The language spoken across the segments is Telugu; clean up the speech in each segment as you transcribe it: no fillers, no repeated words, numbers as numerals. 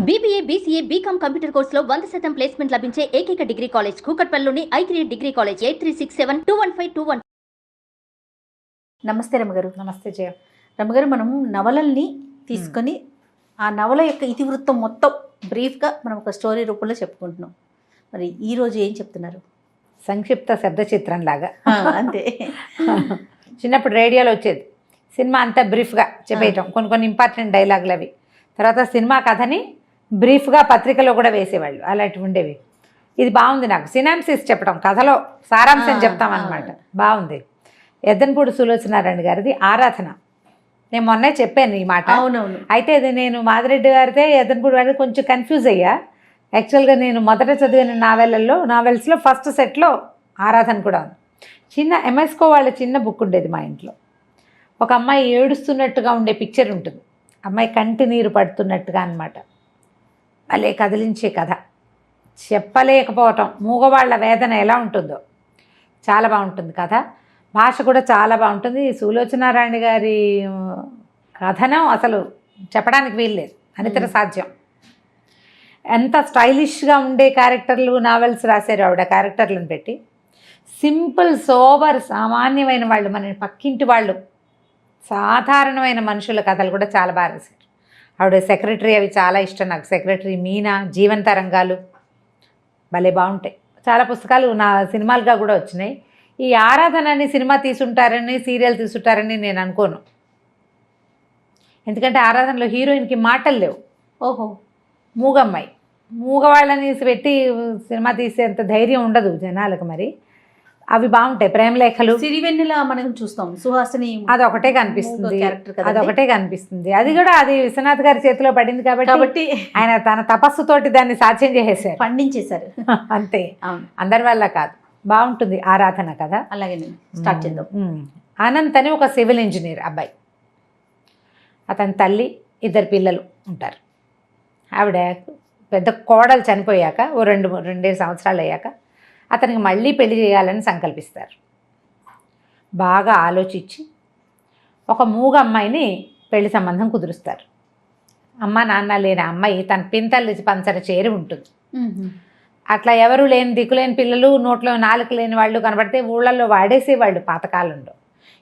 BBA, BCA, BCom కంప్యూటర్ కోర్సులో 100% ప్లేస్మెంట్ లభించే ఏకైక డిగ్రీ కాలేజ్ కూకట్పల్లిలోని I3 డిగ్రీ కాలేజ్ 8367215215. నమస్తే రమగారు. నమస్తే జయ. రమగారు, మనం నవలల్ని తీసుకొని ఆ నవల యొక్క ఇతివృత్తం మొత్తం బ్రీఫ్గా మనం ఒక స్టోరీ రూపంలో చెప్పుకుంటున్నాం. మరి ఈరోజు ఏం చెప్తున్నారు? సంక్షిప్త శబ్ద చిత్రం లాగా. అంతే. చిన్నప్పుడు రేడియోలో వచ్చేది సినిమా అంతా బ్రీఫ్గా చెప్పేయటం, కొన్ని ఇంపార్టెంట్ డైలాగులు అవి. తర్వాత సినిమా కథని బ్రీఫ్గా పత్రికలో కూడా వేసేవాళ్ళు, అలాంటివి ఉండేవి. ఇది బాగుంది, నాకు సినాప్సిస్ చెప్పడం, కథలో సారాంశం చెప్తామన్నమాట. బాగుంది. ఎద్దనపూడి సులోచనారాయణ గారిది ఆరాధన. నేను మొన్నే చెప్పాను ఈ మాట. అవునవును. అయితే ఇది నేను మాదిరెడ్డి గారితే ఎద్దనపూడి గారిది కొంచెం కన్ఫ్యూజ్ అయ్యా. యాక్చువల్గా నేను మొదట చదివిన నావెల్స్లో ఫస్ట్ సెట్లో ఆరాధన కూడా ఉంది. చిన్న ఎంఎస్కో వాళ్ళ చిన్న బుక్ ఉండేది మా ఇంట్లో. ఒక అమ్మాయి ఏడుస్తున్నట్టుగా ఉండే పిక్చర్ ఉంటుంది, అమ్మాయి కంటి నీరు పడుతున్నట్టుగా అన్నమాట. భలే కదిలించే కథ, చెప్పలేకపోవటం. మూగవాళ్ల వేదన ఎలా ఉంటుందో చాలా బాగుంటుంది కథ. భాష కూడా చాలా బాగుంటుంది. సులోచనారాయణ గారి కథనం అసలు చెప్పడానికి వీల్లేదు, అనితర సాధ్యం. ఎంత స్టైలిష్గా ఉండే క్యారెక్టర్లు నావెల్స్ రాశారు ఆవిడ. క్యారెక్టర్లను పెట్టి సింపుల్ సోబర్ సామాన్యమైన వాళ్ళు, మన పక్కింటి వాళ్ళు, సాధారణమైన మనుషుల కథలు కూడా చాలా బాగా రాశారు ఆవిడ. సెక్రటరీ అవి చాలా ఇష్టం నాకు. సెక్రటరీ, మీనా, జీవన తరంగాలు భలే బాగుంటాయి. చాలా పుస్తకాలు నా సినిమాలుగా కూడా వచ్చినాయి. ఈ ఆరాధనని సినిమా తీసుంటారని, సీరియల్ తీసుంటారని నేను అనుకోను. ఎందుకంటే ఆరాధనలో హీరోయిన్కి మాటలు లేవు. ఓహో, మూగమ్మాయి, మూగవాళ్ళని పెట్టి సినిమా తీసేంత ధైర్యం ఉండదు జనాలకు. మరి అవి బాగుంటాయి. ప్రేమలేఖలు, సిరివెన్నెల మనం చూస్తాం, సుహాసిని, అదొకటే కనిపిస్తుంది, అదొకటే కనిపిస్తుంది. అది కూడా అది విశ్వనాథ్ గారి చేతిలో పడింది కాబట్టి ఆయన తన తపస్సుతోటి దాన్ని సాధ్యం చేసేసారు, పండించేశారు. అంతే, అందరి వల్ల కాదు. బాగుంటుంది ఆరాధన కదా. అలాగే స్టార్ట్ చేద్దాం. అనంత్ అని ఒక సివిల్ ఇంజనీర్ అబ్బాయి, అతని తల్లి, ఇద్దరు పిల్లలు ఉంటారు. ఆవిడ పెద్ద కోడలు చనిపోయాక ఓ 2 సంవత్సరాలు అయ్యాక అతనికి మళ్ళీ పెళ్లి చేయాలని సంకల్పిస్తారు. బాగా ఆలోచించి ఒక మూగ అమ్మాయిని పెళ్లి సంబంధం కుదురుస్తారు. అమ్మ నాన్న లేని అమ్మాయి తన పింతల్లి పంచర చేరి ఉంటుంది. అట్లా ఎవరు లేని, దిక్కులేని పిల్లలు, నోట్లో నాలుక లేని వాళ్ళు కనబడితే ఊళ్ళల్లో వాడేసేవాళ్ళు పాతకాలంలో.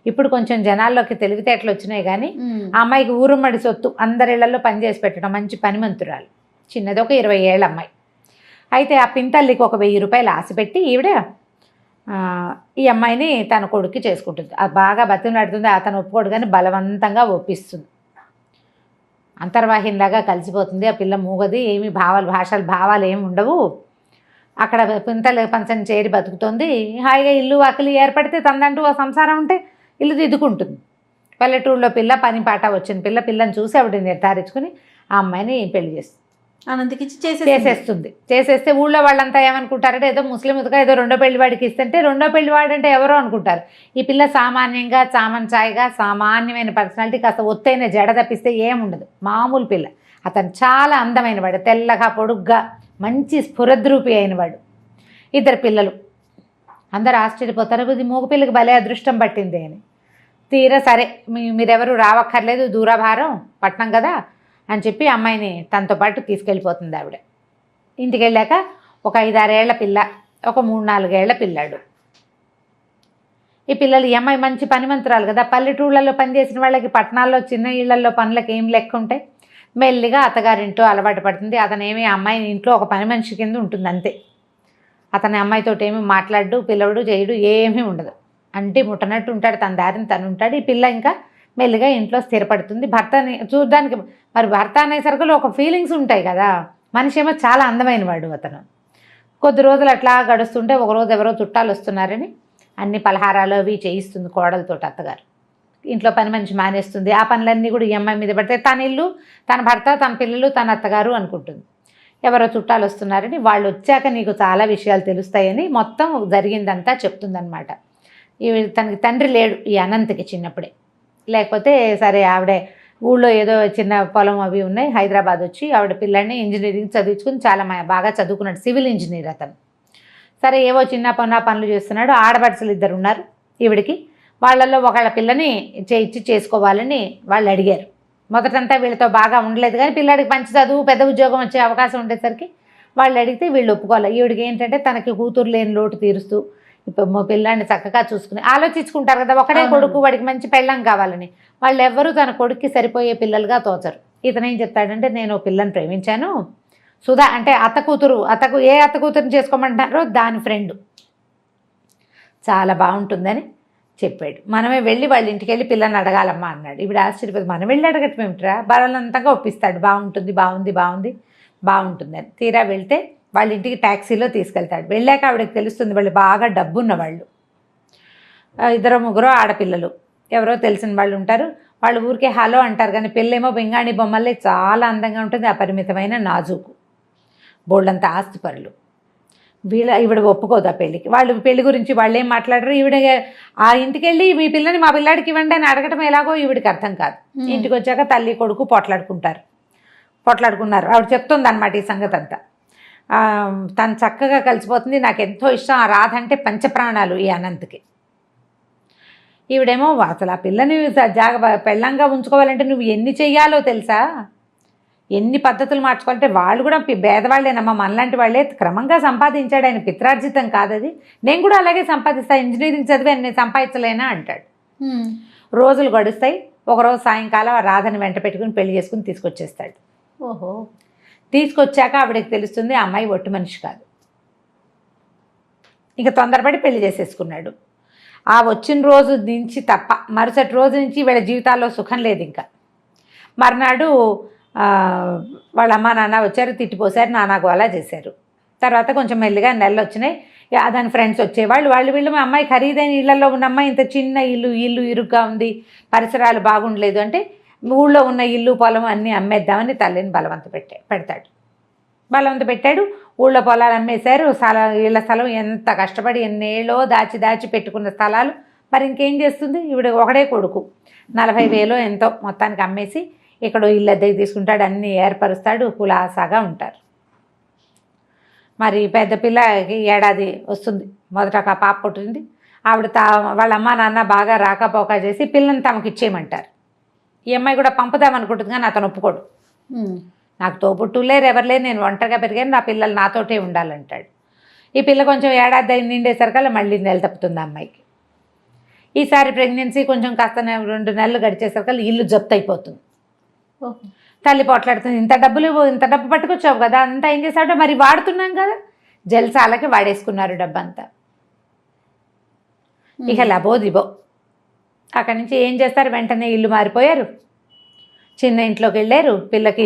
ఇప్పుడు కొంచెం జనాల్లోకి తెలివితేటలు వచ్చినాయి కానీ ఆ అమ్మాయికి ఊరుమ్మడి సొత్తు, అందరిళ్లలో పనిచేసి పెట్టడం, మంచి పనిమంతురాలు, చిన్నది ఒక 20 ఏళ్ళ అమ్మాయి. అయితే ఆ పింతల్లికి ఒక 1000 రూపాయలు ఆశపెట్టి ఈవిడ ఈ అమ్మాయిని తన కొడుక్కి చేసుకుంటుంది. అది బాగా బతిమలాడుతుంది, అతను ఒప్పుకోడు కానీ బలవంతంగా ఒప్పిస్తుంది. అంతర్వాహినిలాగా కలిసిపోతుంది. ఆ పిల్ల మూగది, ఏమి భావాలు ఏమి ఉండవు. అక్కడ పింతల పంచని చేరి బతుకుతుంది. హాయిగా ఇల్లు వాకిలి ఏర్పడితే తనదంటూ ఓ సంసారం ఉంటే ఇల్లు దిద్దుకుంటుంది. పల్లెటూరులో పిల్ల, పని పాట వచ్చిన పిల్లని చూసి ఆవిడ నిర్ధారించుకుని ఆ అమ్మాయిని పెళ్లి చేస్తుంది. అనంతకి చేసేస్తే ఊళ్ళో వాళ్ళంతా ఏమనుకుంటారంటే ఏదో ముస్లింగా ఏదో రెండో పెళ్లివాడికి ఇస్తుంటే రెండో పెళ్లివాడు అంటే ఎవరో అనుకుంటారు. ఈ పిల్ల సామాన్యంగా, చామన్చాయిగా, సామాన్యమైన పర్సనాలిటీ, కాస్త ఒత్తైన జడ తప్పిస్తే ఏముండదు, మామూలు పిల్ల. అతను చాలా అందమైన వాడు, తెల్లగా పొడుగ్గా మంచి స్ఫురద్రూపి అయినవాడు. 2 పిల్లలు. అందరు ఆశ్చర్యపోతారు, ఇది మూగ పిల్లకి భలే అదృష్టం పట్టింది అని. తీరా సరే మీరెవరు రావక్కర్లేదు, దూరాభారం, పట్నం కదా అని చెప్పి అమ్మాయిని తనతో పాటు తీసుకెళ్ళిపోతుంది ఆవిడ. ఇంటికి వెళ్ళాక ఒక 5-6 ఏళ్ల పిల్ల, ఒక 3-4 ఏళ్ల పిల్లాడు. ఈ పిల్లలు, ఈ అమ్మాయి మంచి పనిమంతురాలు కదా, పల్లెటూళ్ళల్లో పనిచేసిన వాళ్ళకి పట్టణాల్లో చిన్న ఇళ్లలో పనులకు ఏం లెక్క ఉంటాయి. మెల్లిగా అత్తగారింటో అలవాటు పడుతుంది. అతనేమి అమ్మాయిని ఇంట్లో ఒక పని మనిషి కింద ఉంటుంది అంతే. అతని అమ్మాయితో ఏమి మాట్లాడు, పిలవడు, చేయడు, ఏమీ ఉండదు. అంటే ముట్టనట్టు ఉంటాడు, తన దారిని తను ఉంటాడు. ఈ పిల్ల ఇంకా మెల్లిగా ఇంట్లో స్థిరపడుతుంది. భర్తని చూడడానికి, మరి భర్త అనేసరికి ఒక ఫీలింగ్స్ ఉంటాయి కదా. మనిషి ఏమో చాలా అందమైన వాడు అతను. కొద్ది రోజులు అట్లా గడుస్తుంటే ఒకరోజు ఎవరో చుట్టాలు వస్తున్నారని అన్ని పలహారాలు అవి చేయిస్తుంది కోడలతో అత్తగారు. ఇంట్లో పని మనిషి మానేస్తుంది. ఆ పనులన్నీ కూడా ఈ అమ్మాయి మీద పడితే తన ఇల్లు, తన భర్త, తన పిల్లలు, తన అత్తగారు అనుకుంటుంది. ఎవరో చుట్టాలు వస్తున్నారని, వాళ్ళు వచ్చాక నీకు చాలా విషయాలు తెలుస్తాయని మొత్తం జరిగిందంతా చెప్తుందనమాట. తనకి తండ్రి లేడు ఈ అనంతకి చిన్నప్పుడే. లేకపోతే సరే ఆవిడే ఊళ్ళో ఏదో చిన్న పొలం అవి ఉన్నాయి, హైదరాబాద్ వచ్చి ఆవిడ పిల్లల్ని ఇంజనీరింగ్ చదివించుకుని చాలా బాగా చదువుకున్నాడు, సివిల్ ఇంజనీర్ అతను. సరే ఏవో చిన్న పనులు చేస్తున్నాడు. ఆడపడుచులు 2 ఉన్నారు ఈవిడికి. వాళ్ళల్లో ఒకళ్ళ పిల్లని ఇచ్చి చేసుకోవాలని వాళ్ళు అడిగారు. మొదటంతా వీళ్ళతో బాగా ఉండలేదు, కానీ పిల్లాడికి మంచి చదువు పెద్ద ఉద్యోగం వచ్చే అవకాశం ఉండేసరికి వాళ్ళు అడిగితే వీళ్ళు ఒప్పుకోవాలి. ఈవిడికి ఏంటంటే తనకి కూతురు లేని లోటు తీరుస్తూ ఇప్పుడు పిల్లాడిని చక్కగా చూసుకుని ఆలోచించుకుంటారు కదా, ఒకడే కొడుకు వాడికి మంచి పెళ్ళం కావాలని. వాళ్ళు ఎవ్వరూ తన కొడుక్కి సరిపోయే పిల్లలుగా తోచరు. ఇతను ఏం చెప్తాడంటే, నేను పిల్లని ప్రేమించాను, సుధా అంటే అత్త కూతురుని చేసుకోమంటారో దాని ఫ్రెండ్ చాలా బాగుంటుందని చెప్పాడు. మనమే వెళ్ళి వాళ్ళ ఇంటికి వెళ్ళి పిల్లని అడగాలమ్మా అన్నాడు. ఇప్పుడు ఆశ్చర్యపోతే మనం వెళ్ళి అడగటం ఏమిట్రా, బలంతంగా ఒప్పిస్తాడు. బాగుంటుందని. తీరా వెళ్తే వాళ్ళ ఇంటికి ట్యాక్సీలో తీసుకెళ్తాడు. వెళ్ళాక ఆవిడకి తెలుస్తుంది వాళ్ళు బాగా డబ్బున్న వాళ్ళు, 2-3 ఆడపిల్లలు, ఎవరో తెలిసిన వాళ్ళు ఉంటారు. వాళ్ళు ఊరికే హలో అంటారు, కానీ పిల్లేమో బెంగాణి బొమ్మల్లే చాలా అందంగా ఉంటుంది, అపరిమితమైన నాజూకు, బోళ్ళంత ఆస్తిపరులు. ఈవిడ ఒప్పుకోదు ఆ పెళ్ళికి. వాళ్ళు పెళ్లి గురించి వాళ్ళు ఏం మాట్లాడరు. ఈవిడ ఆ ఇంటికి వెళ్ళి మీ పిల్లని మా పిల్లాడికి ఇవ్వండి అని అడగటం ఎలాగో ఈవిడికి అర్థం కాదు. ఇంటికి వచ్చాక తల్లి కొడుకు పోట్లాడుకున్నారు. ఆవిడ చెప్తుంది అనమాట ఈ సంగతి అంతా. తను చక్కగా కలిసిపోతుంది. నాకు ఎంతో ఇష్టం ఆ రాధ అంటే పంచప్రాణాలు ఈ అనంత్కి. ఈవిడేమో అసలు ఆ పిల్లని పెళ్ళంగా ఉంచుకోవాలంటే నువ్వు ఎన్ని చెయ్యాలో తెలుసా, ఎన్ని పద్ధతులు మార్చుకోవాలంటే. వాళ్ళు కూడా పేదవాళ్ళేనమ్మా, మనలాంటి వాళ్ళే. క్రమంగా సంపాదించాడు ఆయన, పిత్రార్జితం కాదది. నేను కూడా అలాగే సంపాదిస్తాను, ఇంజనీరింగ్ చదివి నేను సంపాదించలేనా అంటాడు. రోజులు గడుస్తాయి. ఒకరోజు సాయంకాలం ఆ రాధని వెంట పెట్టుకుని పెళ్లి చేసుకుని తీసుకొచ్చేస్తాడు. ఓహో. తీసుకొచ్చాక ఆవిడకి తెలుస్తుంది ఆ అమ్మాయి ఒట్టి మనిషి కాదు. ఇంకా తొందరపడి పెళ్లి చేసేసుకున్నాడు. ఆ వచ్చిన రోజు నుంచి తప్ప మరుసటి రోజు నుంచి వీళ్ళ జీవితాల్లో సుఖం లేదు. ఇంకా మర్నాడు వాళ్ళ అమ్మ నాన్న వచ్చారు, తిట్టిపోసారు, నానా గోలా చేశారు. తర్వాత కొంచెం మెల్లిగా నెలలు వచ్చినాయి. దాని ఫ్రెండ్స్ వచ్చేవాళ్ళు. వీళ్ళు మా అమ్మాయి ఖరీదైన ఇళ్లలో ఉన్న అమ్మాయి, ఇంత చిన్న ఇల్లు ఇరుగ్గా ఉంది, పరిసరాలు బాగుండలేదు అంటే ఊళ్ళో ఉన్న ఇల్లు పొలం అన్నీ అమ్మేద్దామని తల్లిని బలవంత పెట్టాడు. ఊళ్ళో పొలాలు అమ్మేశారు. ఇళ్ళ స్థలం ఎంత కష్టపడి ఎన్నేళ్ళో దాచి పెట్టుకున్న స్థలాలు మరి ఇంకేం చేస్తుంది. ఈవిడ ఒకడే కొడుకు, 40,000 ఎంతో మొత్తానికి అమ్మేసి ఇక్కడ ఇల్లు అద్దెకి తీసుకుంటాడు, అన్నీ ఏర్పరుస్తాడు, కులాసాగా ఉంటారు. మరి పెద్ద పిల్లకి ఏడాది వస్తుంది, మొదట ఒక పాప పుట్టింది. ఆవిడ వాళ్ళ అమ్మ నాన్న బాగా రాకపోక చేసి పిల్లని తమకు ఇచ్చేయమంటారు. ఈ అమ్మాయి కూడా పంపుదామనుకుంటుంది, కానీ అతను ఒప్పుకోడు. నాకు తోబుట్టులు లేరు, ఎవరు లేరు, నేను ఒంటరిగా పెరిగాను, నా పిల్లలు నాతోటే ఉండాలంటాడు. ఈ పిల్ల కొంచెం ఏడాది నిండేసరికల్లా మళ్ళీ నెల తప్పుతుంది అమ్మాయికి. ఈసారి ప్రెగ్నెన్సీ కొంచెం కాస్త 2 నెలలు గడిచేసరికల్లా ఇల్లు జప్తు అయిపోతుంది. తల్లి పోట్లాడుతుంది, ఇంత డబ్బు పట్టుకొచ్చావు కదా, అంతా ఏం చేశాడో మరి వాడుతున్నాం కదా, జల్సాలకి వాడేసుకున్నారు డబ్బంతా. ఇక లబోదిబో. అక్కడి నుంచి ఏం చేస్తారు, వెంటనే ఇల్లు మారిపోయారు, చిన్న ఇంట్లోకి వెళ్ళారు. పిల్లకి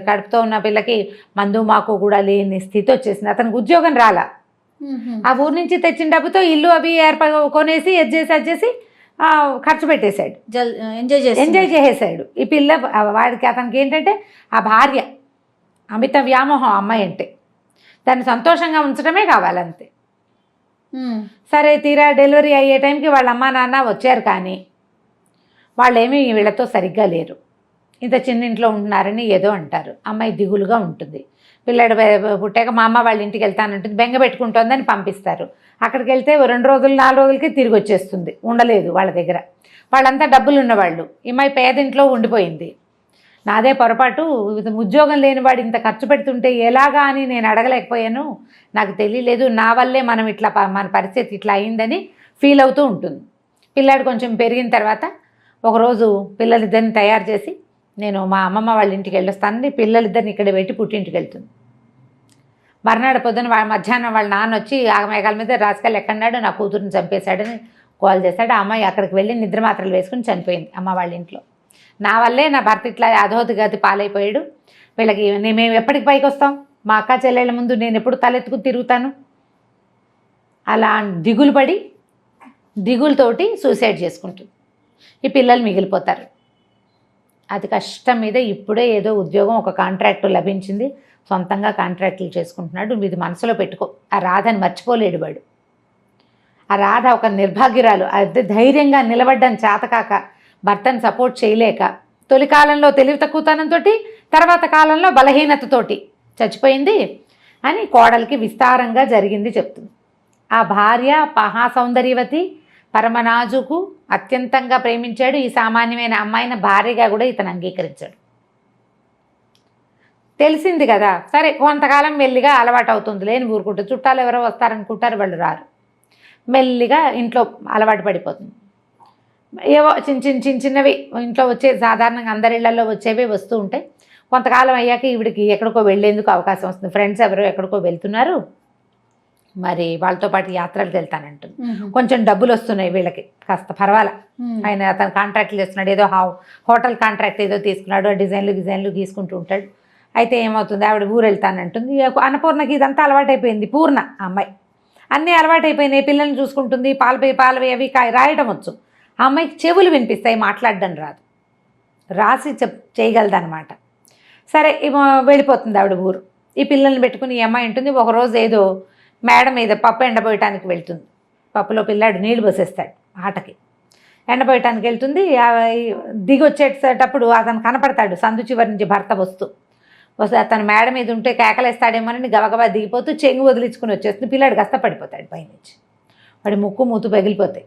కడుపుతో ఉన్న పిల్లకి మందు మాకు కూడా లేని స్థితి వచ్చేసింది. అతనికి ఉద్యోగం రాలా. ఆ ఊరు నుంచి తెచ్చిన డబ్బుతో ఇల్లు అవి కొనేసి అది చేసి ఖర్చు పెట్టేశాడు, ఎంజాయ్ చేసేసాడు. ఈ పిల్ల వాడికి అతనికి ఏంటంటే ఆ భార్య అమిత వ్యామోహం అమ్మాయి అంటే, దాన్ని సంతోషంగా ఉంచడమే కావాలంతే. సరే తీరా డెలివరీ అయ్యే టైంకి వాళ్ళ అమ్మా నాన్న వచ్చారు, కానీ వాళ్ళేమీ వీళ్ళతో సరిగ్గా లేరు. ఇంత చిన్న ఇంట్లో ఉంటున్నారని ఏదో అంటారు. అమ్మాయి దిగులుగా ఉంటుంది. పిల్లడు పుట్టాక మా అమ్మ వాళ్ళ ఇంటికి వెళ్తానంటుంది, బెంగ పెట్టుకుంటోందని పంపిస్తారు. అక్కడికి వెళ్తే 2 రోజులు 4 రోజులకి తిరిగి వచ్చేస్తుంది, ఉండలేదు వాళ్ళ దగ్గర. వాళ్ళంతా డబ్బులు ఉన్నవాళ్ళు, అమ్మాయి పేదింట్లో ఉండిపోయింది. నాదే పొరపాటు, ఉద్యోగం లేని వాడు ఇంత ఖర్చు పెడుతుంటే ఎలాగా అని నేను అడగలేకపోయాను, నాకు తెలియలేదు, నా వల్లే మన పరిస్థితి ఇట్లా అయిందని ఫీల్ అవుతూ ఉంటుంది. పిల్లాడు కొంచెం పెరిగిన తర్వాత ఒకరోజు పిల్లలిద్దరిని తయారు చేసి నేను మా అమ్మమ్మ వాళ్ళ ఇంటికి వెళ్ళొస్తానని పిల్లలిద్దరిని ఇక్కడ పెట్టి పుట్టింటికి వెళ్తుంది. మర్నాడు పొద్దున మధ్యాహ్నం వాళ్ళ నాన్న వచ్చి మేఘాల మీద రాసుకెళ్ళి ఎక్కడన్నాడు, నా కూతురుని చంపేశాడని కాల్ చేశాడు. ఆ అమ్మాయి అక్కడికి వెళ్ళి నిద్ర మాత్రలు వేసుకుని చనిపోయింది అమ్మ వాళ్ళ ఇంట్లో. నా వల్లే నా భర్త ఇట్లా అధోగతి పాలైపోయాడు, వీళ్ళకి మేము ఎప్పటికి పైకి వస్తాం, మా అక్క చెల్లెళ్ళ ముందు నేను ఎప్పుడు తలెత్తుకుని తిరుగుతాను. అలా దిగులతోటి సూసైడ్ చేసుకుంటుంది. ఈ పిల్లలు మిగిలిపోతారు. అది కష్టం మీద ఇప్పుడే ఏదో ఉద్యోగం, ఒక కాంట్రాక్టు లభించింది, సొంతంగా కాంట్రాక్టులు చేసుకుంటున్నాడు. ఇది మనసులో పెట్టుకో. ఆ రాధని మర్చిపోలేడు వాడు. ఆ రాధ ఒక నిర్భాగ్యురాలు, అదే ధైర్యంగా నిలబడ్డం చేతకాక, భర్తను సపోర్ట్ చేయలేక, తొలి కాలంలో తెలివి తక్కువతనంతో, తర్వాత కాలంలో బలహీనతతోటి చచ్చిపోయింది అని కోడలికి విస్తారంగా జరిగింది చెప్తుంది. ఆ భార్య మహాసౌందర్యవతి, పరమనాజుకు, అత్యంతంగా ప్రేమించాడు. ఈ సామాన్యమైన అమ్మాయిని భార్యగా కూడా ఇతను అంగీకరించాడు. తెలిసింది కదా, సరే కొంతకాలం మెల్లిగా అలవాటు అవుతుంది, లేని ఊరుకుంటుంది. చుట్టాలు ఎవరో వస్తారనుకుంటారు, వాళ్ళు రారు. మెల్లిగా ఇంట్లో అలవాటు పడిపోతుంది. ఏవో చిన్నవి ఇంట్లో వచ్చే సాధారణంగా అందరి ఇళ్లలో వచ్చేవి వస్తూ ఉంటాయి. కొంతకాలం అయ్యాక ఈవిడికి ఎక్కడికో వెళ్ళేందుకు అవకాశం వస్తుంది. ఫ్రెండ్స్ ఎవరో ఎక్కడికో వెళ్తున్నారు, మరి వాళ్ళతో పాటు యాత్రలకు వెళ్తానంటుంది. కొంచెం డబ్బులు వస్తున్నాయి వీళ్ళకి, కాస్త పర్వాలా. ఆయన అతను కాంట్రాక్ట్లు చేస్తున్నాడు, ఏదో హోటల్ కాంట్రాక్ట్ ఏదో తీసుకున్నాడు, డిజైన్లు గీసుకుంటూ ఉంటాడు. అయితే ఏమవుతుంది, ఆవిడ ఊరు వెళ్తానంటుంది. అన్నపూర్ణకి ఇదంతా అలవాటైపోయింది. పూర్ణ అమ్మాయి అన్నీ అలవాటైపోయినాయి. పిల్లల్ని చూసుకుంటుంది, పాలవి అవి రాయడం వచ్చు. ఆ అమ్మాయికి చెవులు వినిపిస్తాయి, మాట్లాడడం రాదు, రాసి చేయగలదన్నమాట. సరే వెళ్ళిపోతుంది ఆవిడ ఊరు. ఈ పిల్లల్ని పెట్టుకుని ఈ అమ్మాయి ఉంటుంది. ఒకరోజు ఏదో మేడ మీద పప్పు ఎండబోయటానికి వెళ్తుంది. పప్పులో పిల్లాడు నీళ్లు పోసేస్తాడు ఆటకి. ఎండబోయటానికి వెళ్తుంది. దిగి వచ్చేటప్పుడు అతను కనపడతాడు సందు చివరి నుంచి భర్త వస్తే అతను మేడ మీద ఉంటే కేకలేస్తాడేమోనని గబగబా దిగిపోతూ చెంగు వదిలించుకుని వచ్చేస్తుంది. పిల్లాడు పడిపోతాడు పైనుంచి. వాడి ముక్కు మూతు పగిలిపోతాయి.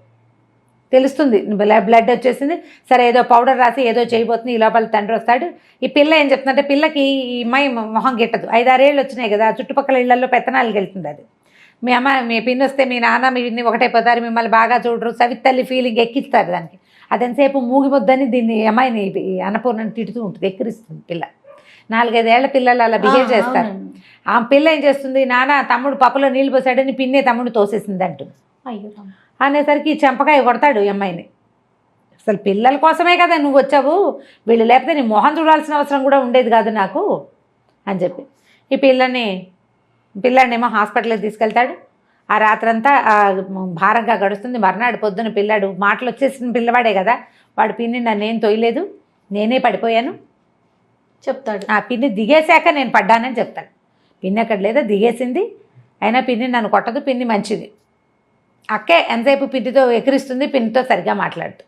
తెలుస్తుంది బ్లడ్ వచ్చేసింది. సరే ఏదో పౌడర్ రాసి ఏదో చేయబోతుంది. ఈ లోపల తండ్రి వస్తాడు. ఈ పిల్ల ఏం చెప్తుందంటే, పిల్లకి ఈ అమ్మాయి మొహం గిట్టదు. 5-6 ఏళ్ళు వచ్చినాయి కదా, చుట్టుపక్కల ఇళ్లలో పెత్తనాలకు వెళ్తుంది. అది మీ పిన్ని వస్తే మీ నాన్న మీ పిన్ని ఒకటైపోతారు, మిమ్మల్ని బాగా చూడరు, సవితల్లి ఫీలింగ్ ఎక్కిస్తారు దానికి. అదెంతసేపు మూగిపోద్దని దీన్ని అమ్మాయిని అన్నపూర్ణని తిడుతూ ఉంటుంది, ఎక్కిరిస్తుంది పిల్ల. 4-5 ఏళ్ల పిల్లలు అలా బిహేవ్ చేస్తారు. ఆ పిల్ల ఏం చేస్తుంది, నాన్న తమ్ముడు పప్పులో నీళ్ళు పోసాడని పిన్నే తమ్ముడు తోసేసింది అంటుంది. అనేసరికి చెంపకాయ కొడతాడు ఈ అమ్మాయిని. అసలు పిల్లల కోసమే కదా నువ్వు వచ్చావు, వీళ్ళు లేకపోతే నీ మొహం చూడాల్సిన అవసరం కూడా ఉండేది కాదు నాకు అని చెప్పి ఈ పిల్లాడినేమో హాస్పిటల్కి తీసుకెళ్తాడు. ఆ రాత్రంతా భారంగా గడుస్తుంది. మర్నాడు పొద్దున పిల్లాడు మాటలు వచ్చేసిన పిల్లవాడే కదా, వాడు పిన్ని నన్నేం తొయ్యలేదు, నేనే పడిపోయాను చెప్తాడు. ఆ పిన్ని దిగేశాక నేను పడ్డానని చెప్తాడు. పిన్ని అక్కడ లేదా, దిగేసింది. అయినా పిన్ని నన్ను కొట్టదు, పిన్ని మంచిది. అక్కే ఎంతసేపు పిన్నితో ఎక్కిరిస్తుంది, పిన్నితో సరిగ్గా మాట్లాడుతూ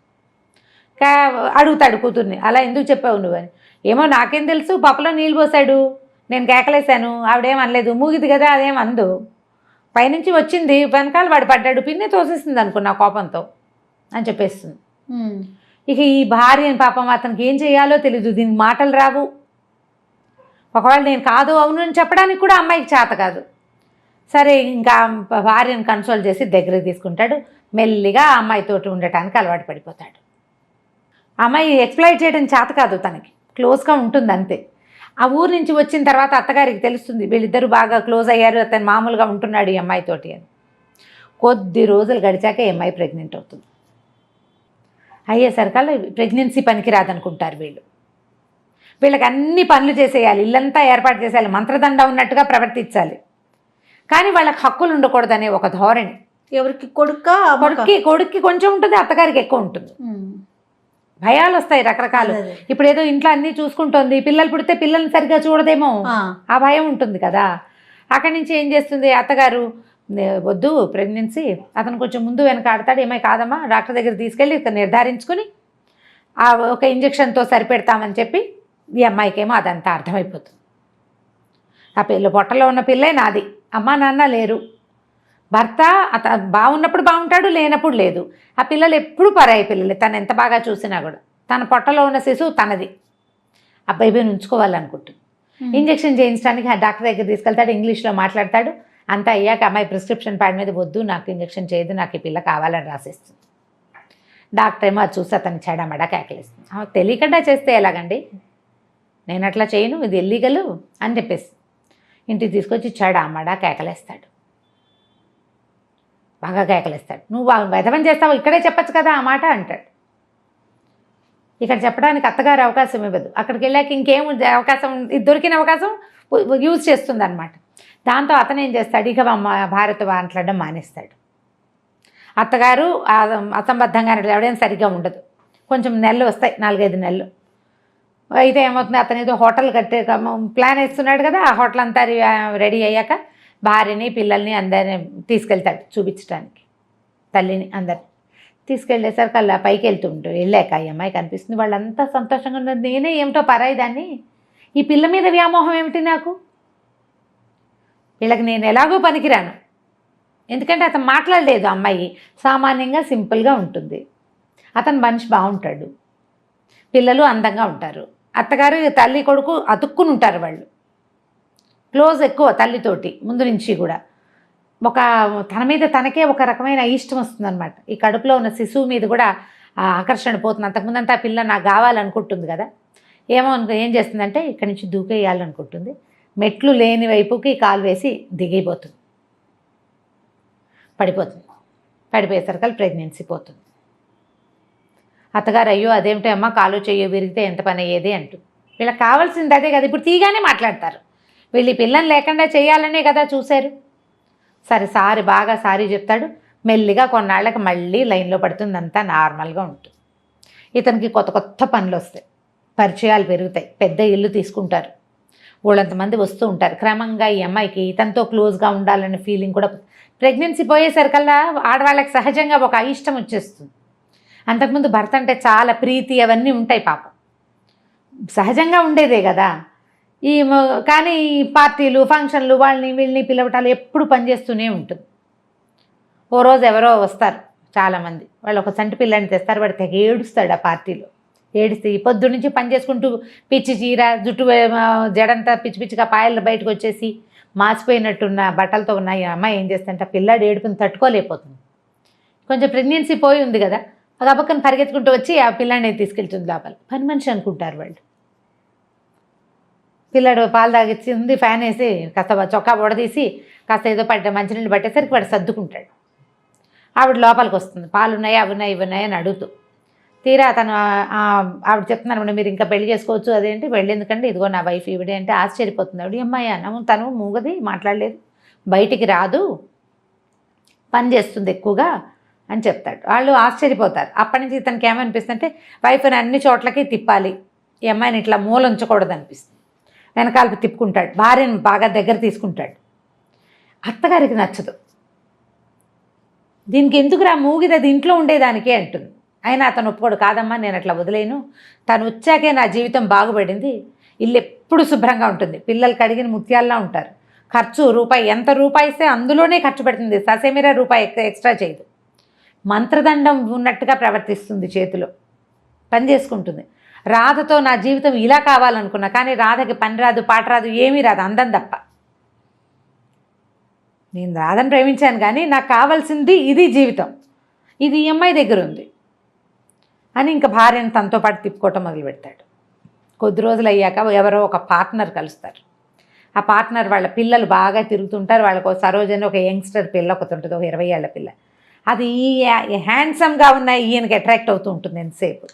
అడుగుతాడు కూతుర్ని, అలా ఎందుకు చెప్పావు నువ్వని. ఏమో నాకేం తెలుసు, పప్పులో నీళ్ళు పోసాడు, నేను కేకలేశాను, ఆవిడేం అనలేదు, మూగిది కదా అదేం అందు, పైనుంచి వచ్చింది, వెనకాల వాడు పడ్డాడు, పిన్ని తోసేసింది అనుకున్నా కోపంతో అని చెప్పేస్తుంది. ఇక ఈ భార్యని పాపం అతనికి ఏం చేయాలో తెలీదు, దీనికి మాటలు రావు. ఒకవేళ నేను కాదు అవును అని చెప్పడానికి కూడా అమ్మాయికి చేత కాదు. సరే ఇంకా భార్యను కన్సోల్ చేసి దగ్గరికి తీసుకుంటాడు. మెల్లిగా ఆ అమ్మాయితోటి ఉండటానికి అలవాటు పడిపోతాడు. అమ్మాయి ఎక్స్ప్లాయిట్ చేయడం చేత కాదు, తనకి క్లోజ్గా ఉంటుంది అంతే. ఆ ఊరు నుంచి వచ్చిన తర్వాత అత్తగారికి తెలుస్తుంది వీళ్ళిద్దరూ బాగా క్లోజ్ అయ్యారు, అతను మామూలుగా ఉంటున్నాడు ఈ అమ్మాయితోటి అని. కొద్ది రోజులు గడిచాక ఈ అమ్మాయి ప్రెగ్నెంట్ అవుతుంది. అయ్యేసరికల్లా ప్రెగ్నెన్సీ పనికిరాదనుకుంటారు వీళ్ళకి అన్ని పనులు చేసేయాలి, ఇల్లంతా ఏర్పాటు చేసేయాలి, మంత్రదండ ఉన్నట్టుగా ప్రవర్తించాలి. కానీ వాళ్ళకి హక్కులు ఉండకూడదనే ఒక ధోరణి. ఎవరికి కొడుక్కి కొంచెం ఉంటుంది, అత్తగారికి ఎక్కువ ఉంటుంది. భయాలు వస్తాయి రకరకాలు. ఇప్పుడు ఏదో ఇంట్లో అన్నీ చూసుకుంటుంది, పిల్లలు పుడితే పిల్లల్ని సరిగ్గా చూడదేమో, ఆ భయం ఉంటుంది కదా. అక్కడి నుంచి ఏం చేస్తుంది అత్తగారు, వద్దు ప్రెగ్నెన్సీ, అతను కొంచెం ముందు వెనక ఆడతాడు, ఏమై కాదమ్మా డాక్టర్ దగ్గర తీసుకెళ్ళి నిర్ధారించుకుని ఆ ఒక ఇంజక్షన్తో సరిపెడతామని చెప్పి ఈ అమ్మాయికేమో అదంతా అర్థమైపోతుంది. ఆ పొట్టలో ఉన్న పిల్లే నాది, అమ్మా నాన్న లేరు, భర్త బాగున్నప్పుడు బాగుంటాడు, లేనప్పుడు లేదు. ఆ పిల్లలు ఎప్పుడు పరాయి పిల్లలు, తను ఎంత బాగా చూసినా కూడా. తన పొట్టలో ఉన్న శిశువు తనది, ఆ బేబీని ఉంచుకోవాలనుకుంటుంది. ఇంజక్షన్ చేయించడానికి ఆ డాక్టర్ దగ్గర తీసుకెళ్తాడు, ఇంగ్లీష్లో మాట్లాడతాడు. అంతా అయ్యాక అమ్మాయి ప్రిస్క్రిప్షన్ ప్యాడ్ మీద వద్దు నాకు ఇంజక్షన్ చేయదు, నాకు ఈ పిల్ల కావాలని రాసేస్తుంది. డాక్టర్ ఏమో అది చూసి అతను చెడమడా కేకలేస్తుంది. తెలియకుండా చేస్తే ఎలాగండి, నేను అట్లా చేయను, ఇది ఇల్లీగలు అని చెప్పేసి ఇంటికి తీసుకొచ్చి చెడమడా కేకలేస్తాడు, బాగా కేకలేస్తాడు. నువ్వు వెధవం చేస్తావు, ఇక్కడే చెప్పచ్చు కదా ఆ మాట అంటాడు. ఇక్కడ చెప్పడానికి అత్తగారు అవకాశం ఇవ్వదు. అక్కడికి వెళ్ళాక ఇంకేం అవకాశం, దొరికిన అవకాశం యూజ్ చేస్తుంది అనమాట. దాంతో అతను ఏం చేస్తాడు, ఇక భార్యతో మాట్లాడడం మానేస్తాడు. అత్తగారు అసంబద్ధంగా ఎవడేం సరిగ్గా ఉండదు. కొంచెం నెలలు వస్తాయి, 4-5 నెలలు అయితే ఏమవుతుంది, అతను ఏదో హోటల్ కట్టే ప్లాన్ వేస్తున్నాడు కదా. ఆ హోటల్ అంతా రెడీ అయ్యాక భార్యని పిల్లల్ని అందరిని తీసుకెళ్తాడు చూపించడానికి, తల్లిని అందరిని తీసుకెళ్ళేసరికి అలా పైకి వెళ్ళాక ఈ అమ్మాయి కనిపిస్తుంది. వాళ్ళంతా సంతోషంగా ఉన్నారు. నేనే ఏమిటో పరాయి దాన్ని, ఈ పిల్ల మీద వ్యామోహం ఏమిటి నాకు, వీళ్ళకి నేను ఎలాగో పనికిరాను. ఎందుకంటే అతను మాట్లాడలేదు, అమ్మాయి సామాన్యంగా సింపుల్గా ఉంటుంది. అతను మనిషి బాగుంటాడు, పిల్లలు అందంగా ఉంటారు. అత్తగారు తల్లి కొడుకు అతుక్కుని ఉంటారు, వాళ్ళు క్లోజ్ ఎక్కువ తల్లితోటి ముందు నుంచి కూడా. తన మీద తనకే ఒక రకమైన అయిష్టం వస్తుందన్నమాట. ఈ కడుపులో ఉన్న శిశువు మీద కూడా ఆ ఆకర్షణ పోతుంది. అంతకుముందంటే ఆ పిల్ల నాకు కావాలనుకుంటుంది కదా, ఏం చేస్తుందంటే ఇక్కడి నుంచి దూకేయాలనుకుంటుంది, మెట్లు లేని వైపుకి కాలు వేసి దిగిపోతుంది, పడిపోయేసరికి ప్రెగ్నెన్సీ పోతుంది. అత్తగారు అయ్యో అదేమిటో అమ్మ కాలు చెయ్యో విరిగితే ఎంత పని అయ్యేది అంటుంది. వీళ్ళకి కావాల్సింది అదే కదా, ఇప్పుడు తీగానే మాట్లాడతారు. వీళ్ళు పిల్లని లేకుండా చేయాలనే కదా చూశారు. సరే బాగా సారీ చెప్తాడు. మెల్లిగా కొన్నాళ్ళకి మళ్ళీ లైన్లో పడుతుంది, అంతా నార్మల్గా ఉంటుంది. ఇతనికి కొత్త పనులు వస్తాయి, పరిచయాలు పెరుగుతాయి, పెద్ద ఇల్లు తీసుకుంటారు, వాళ్ళంతమంది వస్తూ ఉంటారు. క్రమంగా ఈ అమ్మాయికి ఇతనితో క్లోజ్గా ఉండాలనే ఫీలింగ్ కూడా. ప్రెగ్నెన్సీ పోయేసరికల్లా ఆడవాళ్ళకి సహజంగా ఒక అయిష్టం వచ్చేస్తుంది. అంతకుముందు భర్త అంటే చాలా ప్రీతి అవన్నీ ఉంటాయి, పాపం సహజంగా ఉండేదే కదా. కానీ ఈ పార్టీలు ఫంక్షన్లు వీళ్ళని పిలవటాలు ఎప్పుడు పనిచేస్తూనే ఉంటుంది. ఓ రోజు ఎవరో వస్తారు చాలామంది, వాళ్ళు ఒక చంటి పిల్లని తెస్తారు, వాడు తెగ ఏడుస్తాడు. ఆ పార్టీలో ఏడిస్తే పొద్దు నుంచి పని చేసుకుంటూ పిచ్చి చీర జుట్టు జడంతా పిచ్చిగా పాయలు బయటకు వచ్చేసి మాసిపోయినట్టున్న బట్టలతో ఉన్న ఈ అమ్మాయి ఏం చేస్తుంటే పిల్లాడు ఏడుపుని తట్టుకోలేకపోతుంది. కొంచెం ప్రెగ్నెన్సీ పోయి ఉంది కదా, ఆ పక్కన పరిగెత్తుకుంటూ వచ్చి ఆ పిల్లాడిని తీసుకెళ్తుంది లోపల. పని మనిషి అనుకుంటారు వాళ్ళు. పిల్లాడు పాలు తాగిచ్చింది, ఫ్యాన్ వేసి కాస్త చొక్కా బొడదీసి కాస్త ఏదో మంచినీళ్ళు పట్టేసరికి వాడు సర్దుకుంటాడు. ఆవిడ లోపలికి వస్తుంది, పాలు ఉన్నాయా అవి ఉన్నాయి ఇవి ఉన్నాయని అడుగుతూ. తీరా అతను ఆవిడ చెప్తున్నాను మీరు ఇంకా పెళ్లి చేసుకోవచ్చు, అదేంటి పెళ్ళి ఎందుకంటే ఇదిగో నా వైఫ్ ఈవిడే అంటే ఆశ్చర్యపోతుంది ఆవిడ. అమ్మాయి తను మూగది, మాట్లాడలేదు, బయటికి రాదు, పని చేస్తుంది ఎక్కువగా అని చెప్తాడు. వాళ్ళు ఆశ్చర్యపోతారు. అప్పటి నుంచి ఇతనికి ఏమనిపిస్తుంది అంటే వైఫ్ని అన్ని చోట్లకి తిప్పాలి, ఈ అమ్మాయిని ఇట్లా మూల ఉంచకూడదు అనిపిస్తుంది. వెనకాలకు తిప్పుకుంటాడు, భార్యను బాగా దగ్గర తీసుకుంటాడు. అత్తగారికి నచ్చదు, దీనికి ఎందుకురా మూగిది, అది ఇంట్లో ఉండేదానికే అంటుంది. అయినా అతను ఒప్పుకోడు, కాదమ్మా నేను అట్లా వదిలేను, తను వచ్చాకే నా జీవితం బాగుపడింది, ఇల్లు ఎప్పుడు శుభ్రంగా ఉంటుంది, పిల్లలు కడిగిన ముత్యాల్లా ఉంటారు, ఖర్చు ఎంత రూపాయి ఇస్తే అందులోనే ఖర్చు పెడుతుంది, ససేమిరా రూపాయి ఎక్స్ట్రా చేయదు, మంత్రదండం ఉన్నట్టుగా ప్రవర్తిస్తుంది, చేతిలో పని చేసుకుంటుంది. రాధతో నా జీవితం ఇలా కావాలనుకున్నా, కానీ రాధకి పని రాదు, పాట రాదు, ఏమీ రాదు, అందం తప్ప. నేను రాధను ప్రేమించాను కానీ నాకు కావాల్సింది ఇది జీవితం, ఇది ఈ అమ్మాయి దగ్గర ఉంది అని ఇంకా భార్యను తనతో పాటు తిప్పుకోవటం మొదలు పెడతాడు. కొద్ది రోజులు అయ్యాక ఎవరో ఒక పార్ట్నర్ కలుస్తారు. ఆ పార్ట్నర్ వాళ్ళ పిల్లలు బాగా తిరుగుతుంటారు. వాళ్ళకు సరోజని ఒక యంగ్స్టర్ పిల్ల ఒకటి ఉంటుంది, ఒక 20 ఏళ్ల పిల్ల. అది హ్యాండ్సమ్గా ఉన్న ఈయనకి అట్రాక్ట్ అవుతూ ఉంటుంది. ఎంతసేపు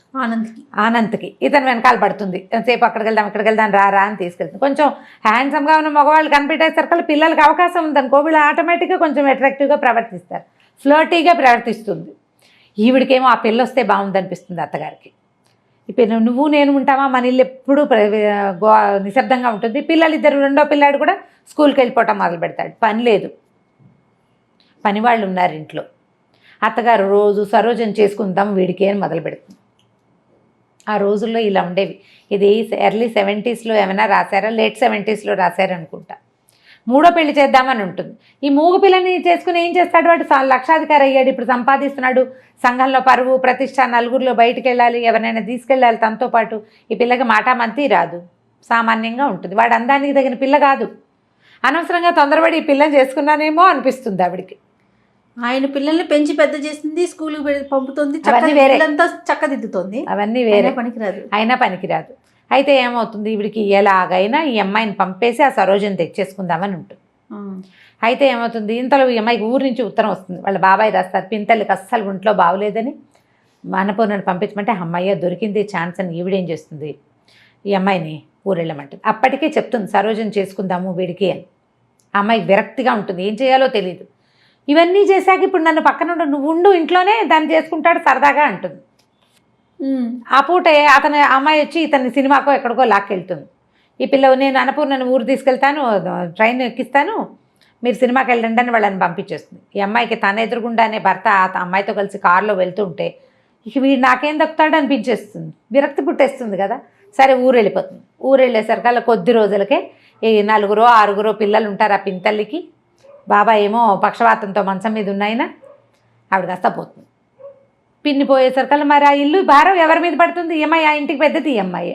ఆనంద్కి ఇతను వెనకాల పడుతుంది, ఎంతసేపు అక్కడికి వెళ్దాం రా అని తీసుకెళ్తుంది. కొంచెం హ్యాండ్సమ్గా ఉన్న మగవాళ్ళు కనిపెట్టేసరికి పిల్లలకి అవకాశం ఉందనుకో, వీళ్ళు ఆటోమేటిక్గా కొంచెం అట్రాక్టివ్గా ప్రవర్తిస్తారు, ఫ్లర్టీగా ప్రవర్తిస్తుంది. ఈవిడికేమో ఆ పిల్ల వస్తే బాగుందనిపిస్తుంది అత్తగారికి. ఇప్పుడు నువ్వు నేను ఉంటామా, మన ఇల్లు ఎప్పుడు నిశ్శబ్దంగా ఉంటుంది. పిల్లలిద్దరు, రెండో పిల్లాడు కూడా స్కూల్కి వెళ్ళిపోవటం మొదలు పెడతాడు, పని లేదు, పని వాళ్ళు ఉన్నారు ఇంట్లో. అత్తగారు రోజు సరోజన చేసుకుందాం వీడికి అని మొదలు పెడుతుంది. ఆ రోజుల్లో ఇలా ఉండేవి. ఇది ఎర్లీ 70s ఏమైనా రాశారా, లేట్ 70s రాశారనుకుంటా. మూడో పెళ్లి చేద్దామని ఉంటుంది. ఈ మూగు పిల్లని చేసుకుని ఏం చేస్తాడు, వాడు లక్షాధికారి అయ్యాడు, ఇప్పుడు సంపాదిస్తున్నాడు, సంఘంలో పరువు ప్రతిష్ట, నలుగురిలో బయటికి వెళ్ళాలి, ఎవరినైనా తీసుకెళ్ళాలి తనతో పాటు. ఈ పిల్లకి మాటామంతి రాదు, సామాన్యంగా ఉంటుంది, వాడు అందానికి తగిన పిల్ల కాదు. అనవసరంగా తొందరపడి ఈ పిల్లని చేసుకున్నానేమో అనిపిస్తుంది ఆవిడికి. ఆయన పిల్లల్ని పెంచి పెద్ద చేస్తుంది, స్కూల్కి పంపుతుంది, చక్కదిద్దుతుంది, అవన్నీ వేరే, పనికిరాదు, అయినా పనికిరాదు. అయితే ఏమవుతుంది, ఈవిడికి ఎలాగైనా ఈ అమ్మాయిని పంపేసి ఆ సరోజని తెచ్చేసుకుందామని ఉంటుంది. అయితే ఏమవుతుంది, ఇంతలో ఈ అమ్మాయికి ఊరి నుంచి ఉత్తరం వస్తుంది. వాళ్ళ బాబాయ్ రాస్తారు, పింతల్లికి అస్సలు ఒంట్లో బాగోలేదని అన్నపూర్ణని పంపించమంటే అమ్మాయి దొరికింది ఛాన్స్ అని ఈవిడేం చేస్తుంది, ఈ అమ్మాయిని ఊరెళ్ళమంటుంది. అప్పటికే చెప్తుంది సరోజని చేసుకుందాము వీడికి అని. ఆ అమ్మాయికి విరక్తిగా ఉంటుంది, ఏం చేయాలో తెలియదు. ఇవన్నీ చేశాక ఇప్పుడు నన్ను పక్కన నువ్వు ఉండు ఇంట్లోనే, దాన్ని చేసుకుంటాడు సరదాగా అంటుంది. ఆ పూటే అతను అమ్మాయి వచ్చి ఇతన్ని సినిమాకో ఎక్కడికో లాక్కెళ్తుంది. ఈ పిల్ల నేను అన్నపూర్ణని ఊరు తీసుకెళ్తాను, ట్రైన్ ఎక్కిస్తాను, మీరు సినిమాకి వెళ్ళండి అని వాళ్ళని పంపించేస్తుంది. ఈ అమ్మాయికి తన ఎదురుగుండానే భర్త అమ్మాయితో కలిసి కారులో వెళ్తుంటే ఇక వీడు నాకేం దక్కుతాడు అనిపించేస్తుంది, విరక్తి పుట్టేస్తుంది కదా. సరే ఊరు వెళ్ళిపోతుంది. ఊరు వెళ్ళేసరికి అలా కొద్ది రోజులకే ఈ 4-6 పిల్లలు ఉంటారు ఆ పింతల్లికి. బాబాయ్ ఏమో పక్షవాతంతో మంచం మీద ఉన్నాయినా ఆవిడ కాస్త పోతుంది. పిన్ని పోయేసరికల్లా మరి ఆ ఇల్లు భారం ఎవరి మీద పడుతుంది? ఈఎంఐ. ఆ ఇంటికి పెద్దది ఈఎంఐ.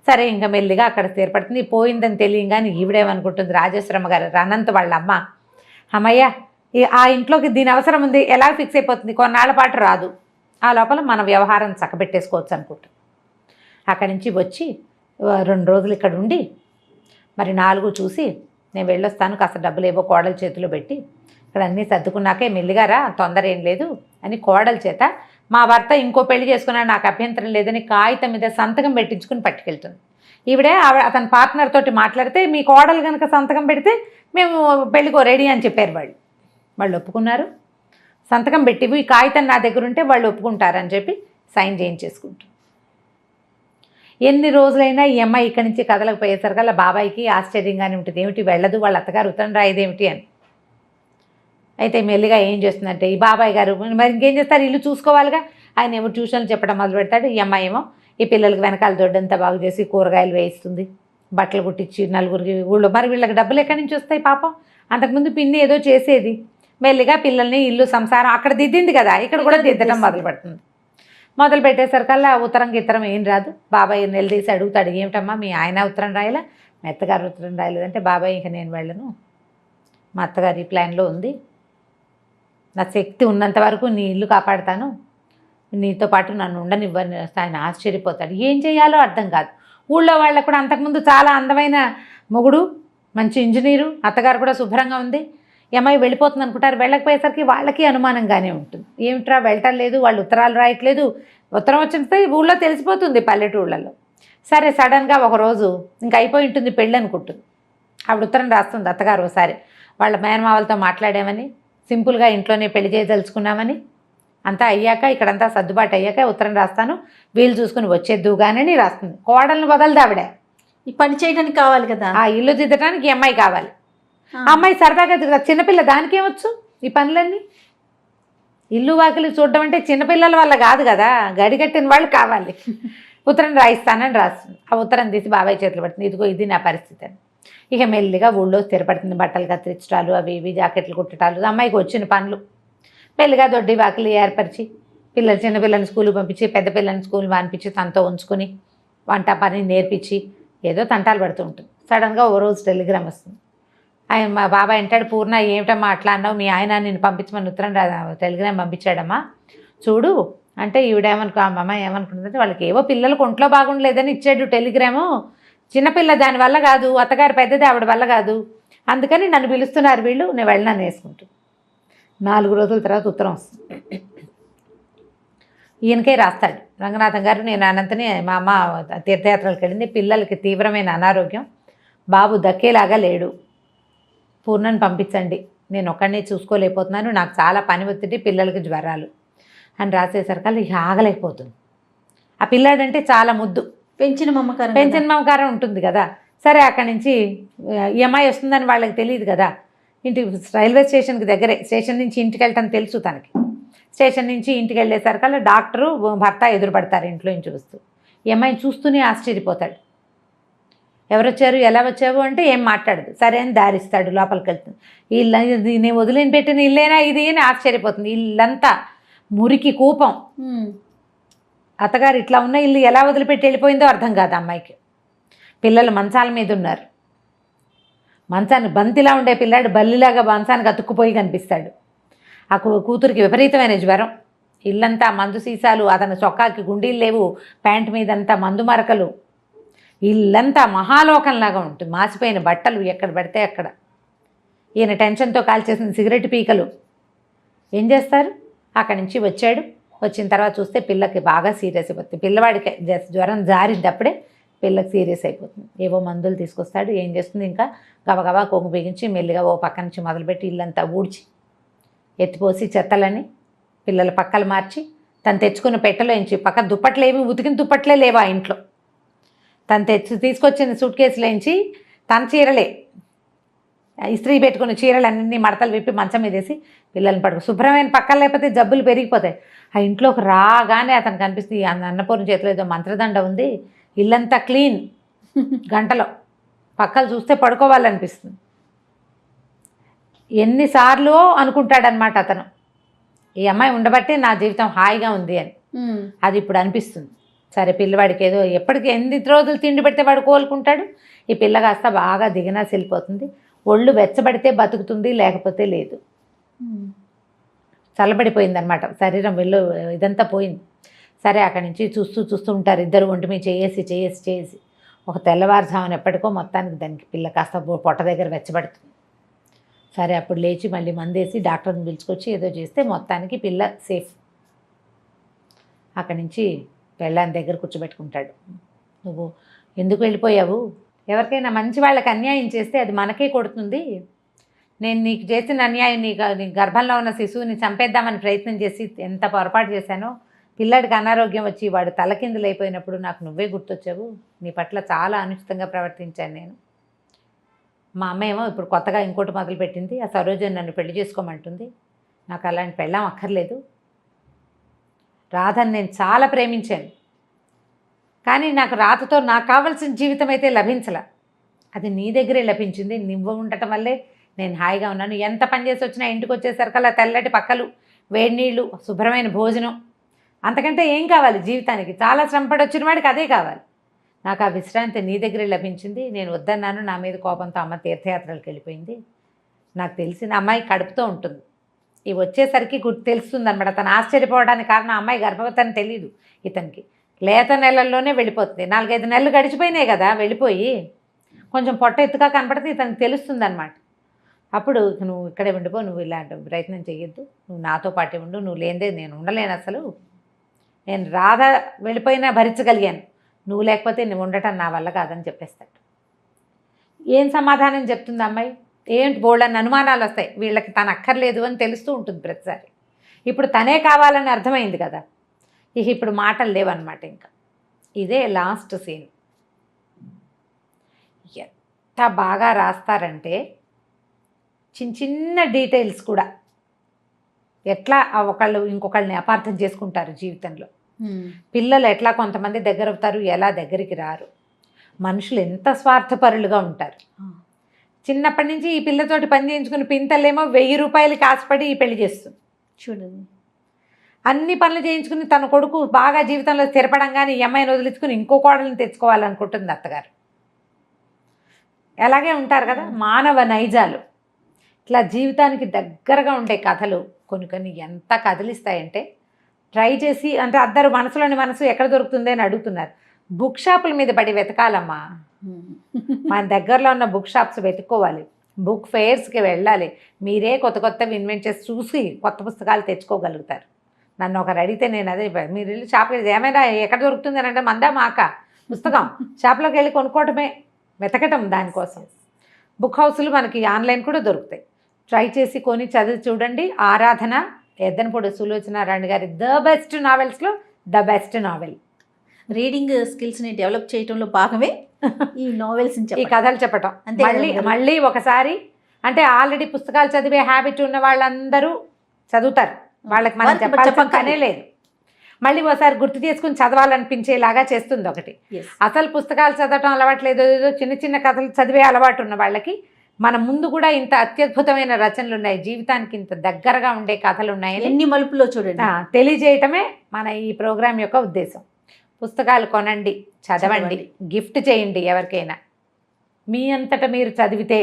సరే ఇంకా మెల్లిగా అక్కడ స్థిరపడుతుంది. పోయిందని తెలియగానే ఈవిడేమనుకుంటుంది, రాజేశ్వరమ్మ గారు అనంత్ వాళ్ళ అమ్మ, అమ్మయ్య ఆ ఇంట్లోకి దీని అవసరం ఉంది, ఎలా ఫిక్స్ అయిపోతుంది, కొన్నాళ్ల పాటు రాదు, ఆ లోపల మన వ్యవహారం చక్కబెట్టేసుకోవచ్చు అనుకుంటుంది. అక్కడి నుంచి వచ్చి 2 రోజులు ఇక్కడ ఉండి మరి 4 చూసి నేను వెళ్ళొస్తాను, కాస్త డబ్బులు ఏవో కోడల చేతిలో పెట్టి ఇక్కడ అన్నీ సర్దుకున్నాకే మెల్లిగారా, తొందర ఏం లేదు అని కోడల చేత మా భర్త ఇంకో పెళ్లి చేసుకున్నాడు, నాకు అభ్యంతరం లేదని కాగితం మీద సంతకం పెట్టించుకుని పట్టుకెళ్తుంది. అతని పార్ట్నర్ తోటి మాట్లాడితే మీ కోడలు కనుక సంతకం పెడితే మేము పెళ్ళికో రెడీ అని చెప్పారు. వాళ్ళు ఒప్పుకున్నారు. సంతకం పెట్టి ఈ కాగితం నా దగ్గర ఉంటే వాళ్ళు ఒప్పుకుంటారని చెప్పి సైన్ చేయించేసుకుంటారు. ఎన్ని రోజులైనా ఈ అమ్మాయి ఇక్కడి నుంచి కదలకపోయేసరికల్లా బాబాయికి ఆశ్చర్యంగానే ఉంటుంది, ఏమిటి వెళ్ళదు, వాళ్ళ అత్తగారు ఉత్తరం రాయదేమిటి అని. అయితే మెల్లిగా ఏం చేస్తుందంటే ఈ బాబాయ్ గారు మరి ఇంకేం చేస్తారు, ఇల్లు చూసుకోవాలిగా, ఆయన ఏమో ట్యూషన్లు చెప్పడం మొదలు పెడతాడు. ఈ అమ్మాయి ఏమో ఈ పిల్లలకి వెనకాల దొడ్డంతా బాగు చేసి కూరగాయలు వేయిస్తుంది, బట్టలు కుట్టించి నలుగురికి ఊళ్ళో. మరి వీళ్ళకి డబ్బులు ఎక్కడి నుంచి వస్తాయి పాపం? అంతకుముందు పిన్ని ఏదో చేసేది. మెల్లిగా పిల్లల్ని ఇల్లు సంసారం అక్కడ దిద్దింది కదా, ఇక్కడ కూడా దిద్దడం మొదలు పెడుతుంది. మొదలు పెట్టేసరికల్లా ఉత్తరం గిత్తరం ఏం రాదు. బాబాయ్ నిలదీసి అడుగుతాడు, ఏమిటమ్మా మీ ఆయన ఉత్తరం రాయలా, మా అత్తగారు ఉత్తరం రాయలేదంటే, బాబాయ్ ఇంక నేను వెళ్ళను, మా అత్తగారి ప్లాన్లో ఉంది, నా శక్తి ఉన్నంత వరకు నీ ఇల్లు కాపాడుతాను, నీతో పాటు నన్ను ఉండనివ్వని. ఆయన ఆశ్చర్యపోతాడు, ఏం చేయాలో అర్థం కాదు. ఊళ్ళో వాళ్ళకు కూడా అంతకుముందు చాలా అందమైన మొగుడు, మంచి ఇంజనీరు, అత్తగారు కూడా శుభ్రంగా ఉంది, అమ్మాయి వెళ్ళిపోతుంది అనుకుంటారు. వెళ్ళకపోయేసరికి వాళ్ళకి అనుమానంగానే ఉంటుంది, ఏమిట్రా వెళ్ళటం లేదు, వాళ్ళు ఉత్తరాలు రాయట్లేదు, ఉత్తరం వచ్చినస్తే ఊళ్ళో తెలిసిపోతుంది పల్లెటూళ్ళలో. సరే సడన్గా ఒకరోజు ఇంకా అయిపోయి ఉంటుంది పెళ్ళి అనుకుంటుంది. ఆవిడ ఉత్తరం రాస్తుంది అత్తగారు ఒకసారి వాళ్ళ మేనమావలతో మాట్లాడామని, సింపుల్గా ఇంట్లోనే పెళ్లి చేయదలుచుకున్నామని, అంతా అయ్యాక ఇక్కడంతా సర్దుబాటు అయ్యాక ఉత్తరం రాస్తాను, వీలు చూసుకుని వచ్చేద్దుగానని రాస్తుంది. కోడల్ని వదలదు ఆవిడ, ఈ పని చేయడానికి కావాలి కదా, ఆ ఇల్లు దిద్దడానికి ఈ అమ్మాయి కావాలి. ఆ అమ్మాయి సరదాగా చిన్నపిల్ల, దానికేమొచ్చు ఈ పనులన్నీ? ఇల్లు వాకిలి చూడడం అంటే చిన్నపిల్లల వల్ల కాదు కదా, గడిగట్టిన వాళ్ళు కావాలి. ఉత్తరం రాయిస్తానని రాస్తుంది. ఆ ఉత్తరం తీసి బాబాయ్ చేతులు పడుతుంది, ఇదిగో ఇది నా పరిస్థితి అని. ఇక మెల్లిగా ఊళ్ళో స్థిరపడుతుంది, బట్టలు కత్తిరించడాలు, అవి ఇవి జాకెట్లు కుట్టడాలు, అమ్మాయికి వచ్చిన పనులు. మెల్లిగా దొడ్డి వాకిలి ఏర్పరిచి చిన్నపిల్లల్ని స్కూల్కి పంపించి పెద్ద పిల్లల్ని స్కూల్ మానిపించి తనతో ఉంచుకొని వంట పని నేర్పించి ఏదో తంటాలు పడుతూ ఉంటుంది. సడన్గా ఓ రోజు టెలిగ్రామ్ వస్తుంది. ఆయన మా బాబాయ్ అంటాడు, పూర్ణ ఏమిటమ్మా అట్లా అన్నావు, మీ ఆయన నేను పంపించమని ఉత్తరం టెలిగ్రామ్ పంపించాడమ్మా చూడు అంటే. అమ్మ ఏమనుకుంటుందంటే వాళ్ళకి ఏవో పిల్లలకు ఒంట్లో బాగుండలేదని ఇచ్చాడు టెలిగ్రాము, చిన్నపిల్ల దానివల్ల కాదు, అత్తగారు పెద్దది ఆవిడ వల్ల కాదు, అందుకని నన్ను పిలుస్తున్నారు వీళ్ళు, నేను వెళ్ళనని వేసుకుంటాను. 4 రోజుల తర్వాత ఉత్తరం వస్తుంది. ఈయనకే రాస్తాడు, రంగనాథం గారు నేను అనంతని మా అమ్మ తీర్థయాత్రలకు వెళ్ళింది, పిల్లలకి తీవ్రమైన అనారోగ్యం, బాబు దక్కేలాగా లేడు, పూర్ణని పంపించండి, నేను ఒక్కడినే చూసుకోలేకపోతున్నాను, నాకు చాలా పని ఒత్తిడి, పిల్లలకి జ్వరాలు అని రాసేసరికి ఇక ఆగలేకపోతుంది. ఆ పిల్లాడంటే చాలా ముద్దు, పెంచిన మమకారం ఉంటుంది కదా. సరే అక్కడి నుంచి ఈ అమ్మాయి వస్తుందని వాళ్ళకి తెలియదు కదా, ఇంటికి రైల్వే స్టేషన్కి దగ్గరే, స్టేషన్ నుంచి ఇంటికి వెళ్ళటం తెలుసు తనకి. స్టేషన్ నుంచి ఇంటికి వెళ్ళేసరికల్లా డాక్టరు భర్త ఎదురుపడతారు ఇంట్లో నుంచి చూస్తూ. ఈ అమ్మాయిని చూస్తూనే ఆశ్చర్యపోతాడు, ఎవరొచ్చారు ఎలా వచ్చావు అంటే ఏం మాట్లాడదు. సరే అని దారిస్తాడు, లోపలికి వెళ్తుంది. ఇల్లు నేను వదిలిని పెట్టిన ఇల్లేనా ఇది అని ఆశ్చర్యపోతుంది. ఇల్లంతా మురికి కూపం, అత్తగారు ఇట్లా ఉన్న ఇల్లు ఎలా వదిలిపెట్టి వెళ్ళిపోయిందో అర్థం కాదు అమ్మాయికి. పిల్లలు మంచాల మీద ఉన్నారు, మంచాన్ని బంతిలా ఉండే పిల్లాడు బల్లిలాగా మంచానికి అతుక్కుపోయి కనిపిస్తాడు. ఆ కూతురికి విపరీతమైన జ్వరం, ఇల్లంతా మందు సీసాలు, అతని చొక్కాకి గుండీలు లేవు, ప్యాంట్ మీదంతా మందు మరకలు, ఇల్లంతా మహాలోకంలాగా ఉంటుంది, మాసిపోయిన బట్టలు ఎక్కడ పడితే అక్కడ. ఈయన టెన్షన్తో కాల్చేసిన సిగరెట్ పీకలు. ఏం చేస్తారు? అక్కడి నుంచి వచ్చాడు. వచ్చిన తర్వాత చూస్తే పిల్లకి బాగా సీరియస్ అయిపోతుంది. పిల్లవాడికి జ్వరం జారినప్పుడే పిల్లకి సీరియస్ అయిపోతుంది. ఏవో మందులు తీసుకొస్తాడు. ఏం చేస్తుంది, ఇంకా గబగబా కొంగు బిగించి మెల్లిగా ఓ పక్క నుంచి మొదలుపెట్టి ఇల్లంతా ఊడ్చి ఎత్తిపోసి చెత్తలని పిల్లల పక్కలు మార్చి తను తెచ్చుకున్న పెట్టెలోంచి పక్క దుప్పట్లేవి, ఉతికిన దుప్పట్లే లేవు ఆ ఇంట్లో. తను తీసుకొచ్చిన సూట్ కేసులోంచి తన చీరలే, ఇస్త్రీ పెట్టుకున్న చీరలన్నీ మడతలు విప్పి మంచం మీదేసి పిల్లల్ని పడుకో. శుభ్రమైన పక్కలు లేకపోతే జబ్బులు పెరిగిపోతాయి. ఆ ఇంట్లోకి రాగానే అతను కనిపిస్తుంది, అన్నపూర్ణ చేతిలో ఏదో మంత్రదండ ఉంది, ఇల్లంతా క్లీన్, గంటలో పక్కలు చూస్తే పడుకోవాలనిపిస్తుంది. ఎన్నిసార్లు అనుకుంటాడనమాట అతను, ఈ అమ్మాయి ఉండబట్టే నా జీవితం హాయిగా ఉంది అని. అది ఇప్పుడు అనిపిస్తుంది. సరే పిల్లవాడికి ఏదో ఎప్పటికీ ఎన్ని రోజులు తిండి పెడితే వాడు కోలుకుంటాడు. ఈ పిల్ల కాస్త బాగా దిగినాసి వెళ్ళిపోతుంది. ఒళ్ళు వెచ్చబడితే బతుకుతుంది, లేకపోతే లేదు. చల్లబడిపోయింది అనమాట శరీరం, వెళ్ళు ఇదంతా పోయింది. సరే అక్కడి నుంచి చూస్తూ ఉంటారు ఇద్దరు ఒంటి మీద చేసి ఒక తెల్లవారుజామున ఎప్పటికో మొత్తానికి దానికి పిల్ల కాస్త పొట్ట దగ్గర వెచ్చబడుతుంది. సరే అప్పుడు లేచి మళ్ళీ మందేసి డాక్టర్ని పిలుచుకొచ్చి ఏదో చేస్తే మొత్తానికి పిల్ల సేఫ్. అక్కడి నుంచి పెళ్ళాన్ని దగ్గర కూర్చోబెట్టుకుంటాడు. నువ్వు ఎందుకు వెళ్ళిపోయావు? ఎవరికైనా మంచి వాళ్ళకి అన్యాయం చేస్తే అది మనకే కొడుతుంది. నేను నీకు చేసిన అన్యాయం, నీ గర్భంలో ఉన్న శిశువుని చంపేద్దామని ప్రయత్నం చేసి ఎంత పొరపాటు చేశానో. పిల్లాడికి అనారోగ్యం వచ్చి వాడు తలకిందులైపోయినప్పుడు నాకు నువ్వే గుర్తొచ్చావు. నీ పట్ల చాలా అనుచితంగా ప్రవర్తించాను నేను. మా అమ్మ ఏమో ఇప్పుడు కొత్తగా ఇంకోటి మొదలుపెట్టింది. ఆ సరోజని నన్ను పెళ్లి చేసుకోమంటుంది. నాకు అలాంటి పెళ్ళాం అక్కర్లేదు. రాధని నేను చాలా ప్రేమించాను, కానీ నాకు రాధతో నాకు కావాల్సిన జీవితం అయితే లభించలే. అది నీ దగ్గరే లభించింది. నువ్వు ఉండటం వల్లే నేను హాయిగా ఉన్నాను. ఎంత పని చేసి వచ్చినా ఇంటికి వచ్చేసరికల్లా తెల్లటి పక్కలు, వేడి నీళ్ళు, శుభ్రమైన భోజనం, అంతకంటే ఏం కావాలి జీవితానికి? చాలా శ్రమపడి వచ్చిన వాడికి అదే కావాలి. నాకు ఆ విశ్రాంతి నీ దగ్గరే లభించింది. నేను వద్దన్నాను. నా మీద కోపంతో అమ్మ తీర్థయాత్రలకు వెళ్ళిపోయింది. నాకు తెలిసిన అమ్మాయి కడుపుతో ఉంటుంది. ఇవి వచ్చేసరికి తెలుస్తుంది అనమాట. తను ఆశ్చర్యపోవడానికి కారణం అమ్మాయి గర్భవతి అని తెలియదు ఇతనికి. లేత నెలల్లోనే వెళ్ళిపోతుంది. 4-5 నెలలు గడిచిపోయినాయి కదా వెళ్ళిపోయి. కొంచెం పొట్ట ఎత్తుగా కనపడితే ఇతనికి తెలుస్తుంది అనమాట. అప్పుడు నువ్వు ఇక్కడే ఉండిపో, నువ్వు ఇలాంటి ప్రయత్నం చేయొద్దు, నువ్వు నాతో పాటే ఉండు, నువ్వు లేనిదే నేను ఉండలేను అసలు. నేను రాధ వెళ్ళిపోయినా భరించగలిగాను, నువ్వు లేకపోతే నువ్వు ఉండటం నా వల్ల కాదని చెప్పేస్తాడు. ఏం సమాధానం చెప్తుంది అమ్మాయి? ఏంటి బోల్డని అనుమానాలు వస్తాయి. వీళ్ళకి తను అక్కర్లేదు అని తెలుస్తూ ఉంటుంది ప్రతిసారి. ఇప్పుడు తనే కావాలని అర్థమైంది కదా. ఇప్పుడు మాటలు లేవన్నమాట. ఇంకా ఇదే లాస్ట్ సీన్. ఎంత బాగా రాస్తారంటే చిన్న డీటెయిల్స్ కూడా ఎట్లా ఒకళ్ళు ఇంకొకళ్ళని అపార్థం చేసుకుంటారు జీవితంలో. పిల్లలు ఎట్లా కొంతమంది దగ్గర అవుతారు, ఎలా దగ్గరికి రారు. మనుషులు ఎంత స్వార్థపరులుగా ఉంటారు. చిన్నప్పటి నుంచి ఈ పిల్లతోటి పని చేయించుకుని పింతలేమో 1000 రూపాయలకి ఆశపడి ఈ పెళ్లి చేస్తుంది. చూడండి, అన్ని పనులు చేయించుకుని తన కొడుకు బాగా జీవితంలో స్థిరపడంగానే ఈ అమ్మాయిని వదిలించుకుని ఇంకో కోడల్ని తెచ్చుకోవాలనుకుంటుంది అత్తగారు. అలాగే ఉంటారు కదా మానవ నైజాలు. ఇట్లా జీవితానికి దగ్గరగా ఉండే కథలు కొన్ని ఎంత కదిలిస్తాయంటే ట్రై చేసి, అంటే అందరూ మనసులోని మనసు ఎక్కడ దొరుకుతుంది అని అడుగుతున్నారు. బుక్ షాపుల మీద పడి వెతకాలమ్మా. మన దగ్గరలో ఉన్న బుక్ షాప్స్ వెతుక్కోవాలి, బుక్ ఫెయిర్స్కి వెళ్ళాలి. మీరే కొత్తవి ఇన్వెంట్ చేసి చూసి కొత్త పుస్తకాలు తెచ్చుకోగలుగుతారు. నన్ను ఒకరు అడిగితే నేను అదే, మీరు వెళ్ళి షాప్కి ఏమైనా ఎక్కడ దొరుకుతుంది అని అంటే మందా మాక పుస్తకం షాప్లోకి వెళ్ళి కొనుక్కోవటమే, వెతకటం దానికోసం. బుక్ హౌస్లు మనకి ఆన్లైన్ కూడా దొరుకుతాయి. ట్రై చేసి కొని చదివి చూడండి. ఆరాధన, ఎద్దనపూడి సులోచనారాణి గారి ద బెస్ట్ నావెల్స్లో ద బెస్ట్ నావెల్. రీడింగ్ స్కిల్స్ని డెవలప్ చేయడంలో భాగమే ఈ నావెల్స్, ఈ కథలు చెప్పటం. మళ్ళీ ఒకసారి అంటే ఆల్రెడీ పుస్తకాలు చదివే హ్యాబిట్ ఉన్న వాళ్ళందరూ చదువుతారు, వాళ్ళకి మనం చెప్పనే లేదు. మళ్ళీ ఒకసారి గుర్తు చేసుకుని చదవాలనిపించేలాగా చేస్తుంది ఒకటి. అసలు పుస్తకాలు చదవటం అలవాట్లేదు, ఏదో చిన్న కథలు చదివే అలవాటు ఉన్న వాళ్ళకి మన ముందు కూడా ఇంత అత్యద్భుతమైన రచనలు ఉన్నాయి, జీవితానికి ఇంత దగ్గరగా ఉండే కథలు ఉన్నాయి, ఎన్ని మలుపులో చూడండి తెలియజేయటమే మన ఈ ప్రోగ్రాం యొక్క ఉద్దేశం. పుస్తకాలు కొనండి, చదవండి, గిఫ్ట్ చేయండి ఎవరికైనా. మీ అంతటా మీరు చదివితే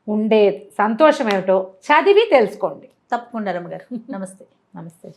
ఉండే సంతోషం ఏమిటో చదివి తెలుసుకోండి. తప్పకుండా రమ్మగారు. నమస్తే. నమస్తే.